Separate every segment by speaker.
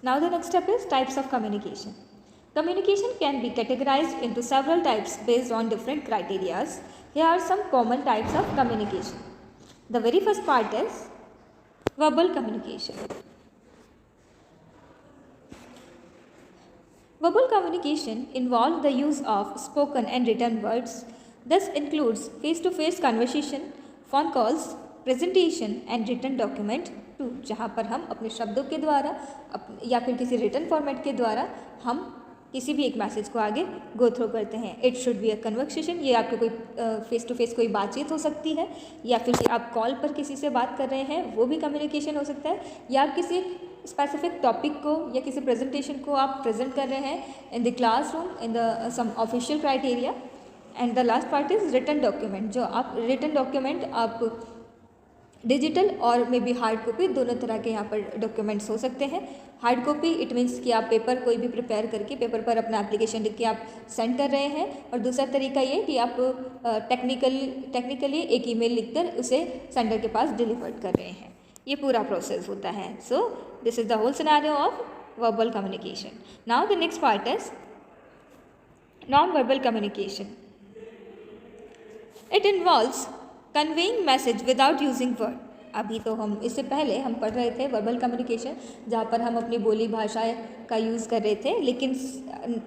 Speaker 1: Now the next step is types of communication. Communication can be categorized into several types based on different criteria. Here are some common types of communication. The very first part is verbal communication. Verbal communication involves the use of spoken and written words. This includes face-to-face conversation, phone calls, presentation and written document two, जहाँ पर हम अपने शब्दों के द्वारा या फिर किसी रिटन फॉर्मेट के द्वारा हम किसी भी एक मैसेज को आगे गो थ्रू करते हैं. It should be a conversation. ये आपके कोई फेस टू फेस कोई बातचीत हो सकती है, या फिर आप कॉल पर किसी से बात कर रहे हैं, वो भी कम्युनिकेशन हो सकता है, या आप किसी स्पेसिफिक टॉपिक को या किसी प्रेजेंटेशन को आप प्रेजेंट कर रहे हैं in the classroom in the some official criteria. And the last part is written document. जो आप रिटन डॉक्यूमेंट आप डिजिटल और मे बी हार्ड कॉपी, दोनों तरह के यहाँ पर डॉक्यूमेंट्स हो सकते हैं. हार्ड कॉपी इट मीन्स कि आप पेपर कोई भी प्रिपेयर करके पेपर पर अपना एप्लीकेशन लिख के आप सेंड कर रहे हैं, और दूसरा तरीका ये कि आप टेक्निकली एक ईमेल लिखकर उसे सेंडर के पास डिलीवर कर रहे हैं. ये पूरा प्रोसेस होता है. So this is the whole scenario of verbal communication. Now the next part is non verbal communication. It involves conveying message without using word. अभी तो हम इससे पहले हम पढ़ रहे थे वर्बल कम्युनिकेशन, जहाँ पर हम अपनी बोली भाषा का यूज़ कर रहे थे, लेकिन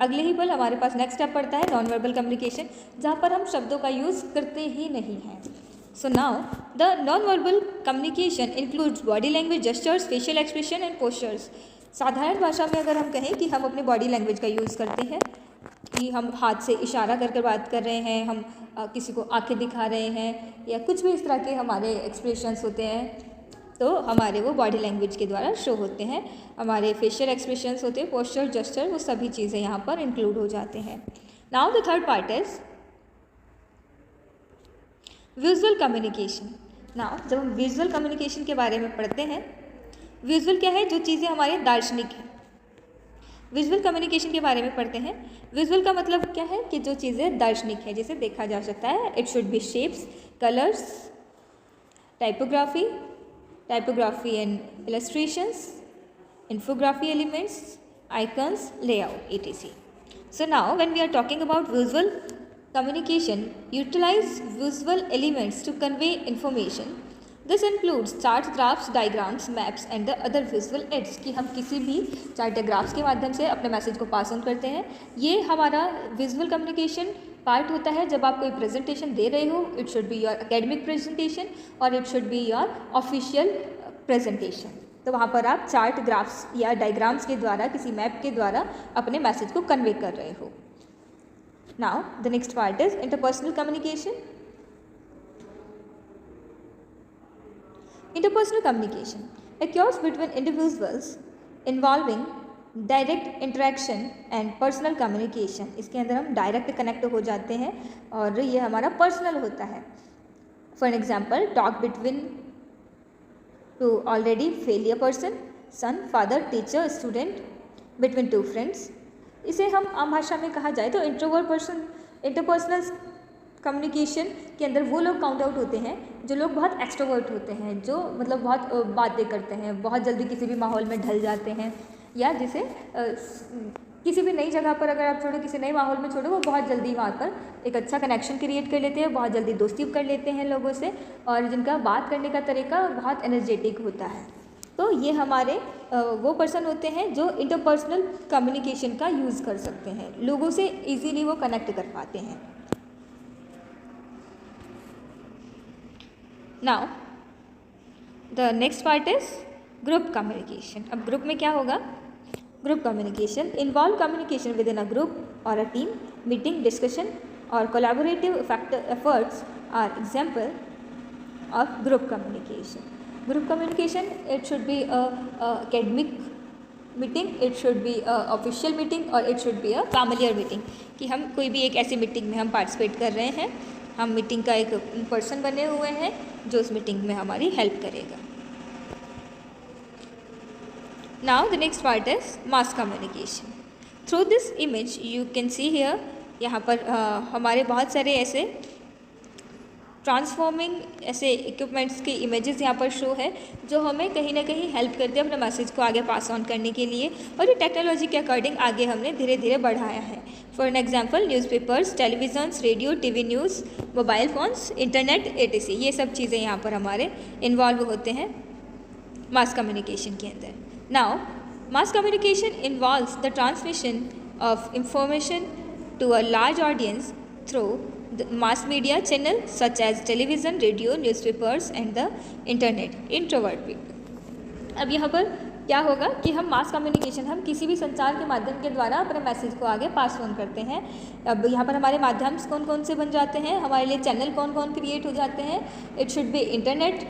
Speaker 1: अगले ही पल हमारे पास नेक्स्ट स्टेप पड़ता है नॉन वर्बल कम्युनिकेशन, जहाँ पर हम शब्दों का यूज़ करते ही नहीं हैं. So now the non verbal communication includes body language, gestures, facial expression and postures. साधारण भाषा में अगर हम कहें कि हम अपनी बॉडी लैंग्वेज का यूज़ करते हैं, कि हम हाथ से इशारा कर बात कर रहे हैं, हम किसी को आंखें दिखा रहे हैं, या कुछ भी इस तरह के हमारे एक्सप्रेशंस होते हैं, तो हमारे वो बॉडी लैंग्वेज के द्वारा शो होते हैं. हमारे फेशियल एक्सप्रेशंस होते हैं, पोस्चर, जेस्चर, वो सभी चीज़ें यहाँ पर इंक्लूड हो जाते हैं. Now the third part is visual communication. Now जब हम विजुअल कम्युनिकेशन के बारे में पढ़ते हैं, विजुअल क्या है? जो चीज़ें हमारे दार्शनिक हैं. विजुअल कम्युनिकेशन के बारे में पढ़ते हैं. विजुअल का मतलब क्या है? कि जो चीज़ें दार्शनिक है, जिसे देखा जा सकता है. It should B shapes, colours, typography and illustrations, infography elements, icons, layout, etc. So now when we are talking about visual communication, utilize visual elements to convey information. This includes charts, graphs, diagrams, maps and the other visual aids. कि हम किसी भी chart या graphs के माध्यम से अपने message को पास ऑन करते हैं. ये हमारा विजुअल कम्युनिकेशन पार्ट होता है. जब आप कोई प्रेजेंटेशन दे रहे हो, it should be your academic presentation और it should be your official presentation. तो वहाँ पर आप चार्ट, ग्राफ्स या डायग्राम्स के द्वारा, किसी मैप के द्वारा अपने मैसेज को कन्वे कर रहे हो. Now the next part is interpersonal communication. Interpersonal communication occurs between individuals involving direct interaction and personal communication. इसके अंदर हम डायरेक्ट कनेक्ट हो जाते हैं और ये हमारा पर्सनल होता है. For example, talk between two already failure person, son, father, teacher, student, between two friends. इसे हम आम भाषा में कहा जाए तो इंट्रोवर्ट पर्सन. इंटरपर्सनल कम्युनिकेशन के अंदर वो लोग काउंट आउट होते हैं जो लोग बहुत एक्सट्रोवर्ट होते हैं, जो मतलब बहुत बातें करते हैं, बहुत जल्दी किसी भी माहौल में ढल जाते हैं, या जिसे किसी भी नई जगह पर अगर आप छोड़ो, किसी नए माहौल में छोड़ो, वो बहुत जल्दी वहाँ पर एक अच्छा कनेक्शन क्रिएट कर लेते हैं, बहुत जल्दी दोस्ती कर लेते हैं लोगों से, और जिनका बात करने का तरीका बहुत एनर्जेटिक होता है. तो ये हमारे वो पर्सन होते हैं जो इंटरपर्सनल कम्युनिकेशन का यूज़ कर सकते हैं, लोगों से ईजीली वो कनेक्ट कर पाते हैं. Now the next part is group communication. अब ग्रुप में क्या होगा? Group communication involve communication within a group और अ टीम. मीटिंग, डिस्कशन और collaborative efforts are example of group communication. Group communication, it should be academic meeting, it should be official meeting और it should be a familiar meeting. कि हम कोई भी एक ऐसी meeting में हम पार्टिसिपेट कर रहे हैं, हम मीटिंग का एक पर्सन बने हुए हैं जो उस मीटिंग में हमारी हेल्प करेगा. Now the next part is mass communication. Through this image you can see here, यहाँ पर हमारे बहुत सारे ऐसे ट्रांसफॉर्मिंग ऐसे इक्विपमेंट्स की इमेजेस यहाँ पर शो है जो हमें कहीं ना कहीं हेल्प करते हैं अपने मैसेज को आगे पास ऑन करने के लिए, और ये टेक्नोलॉजी के अकॉर्डिंग आगे हमने धीरे धीरे बढ़ाया है। For an example newspapers, televisions, radio, TV news, mobile phones, internet, etc, ये सब चीज़ें यहाँ पर हमारे इन्वॉल्व होते हैं मास कम्युनिकेशन के अंदर। Now mass communication involves the transmission of information to a large audience through the mass media channel such as television, radio, newspapers and the internet. Introvert people. अब यहाँ पर क्या होगा कि हम मास कम्युनिकेशन, हम किसी भी संचार के माध्यम के द्वारा अपने मैसेज को आगे पास ऑन करते हैं। अब यहाँ पर हमारे माध्यम कौन कौन से बन जाते हैं, हमारे लिए चैनल कौन कौन क्रिएट हो जाते हैं। It should B internet,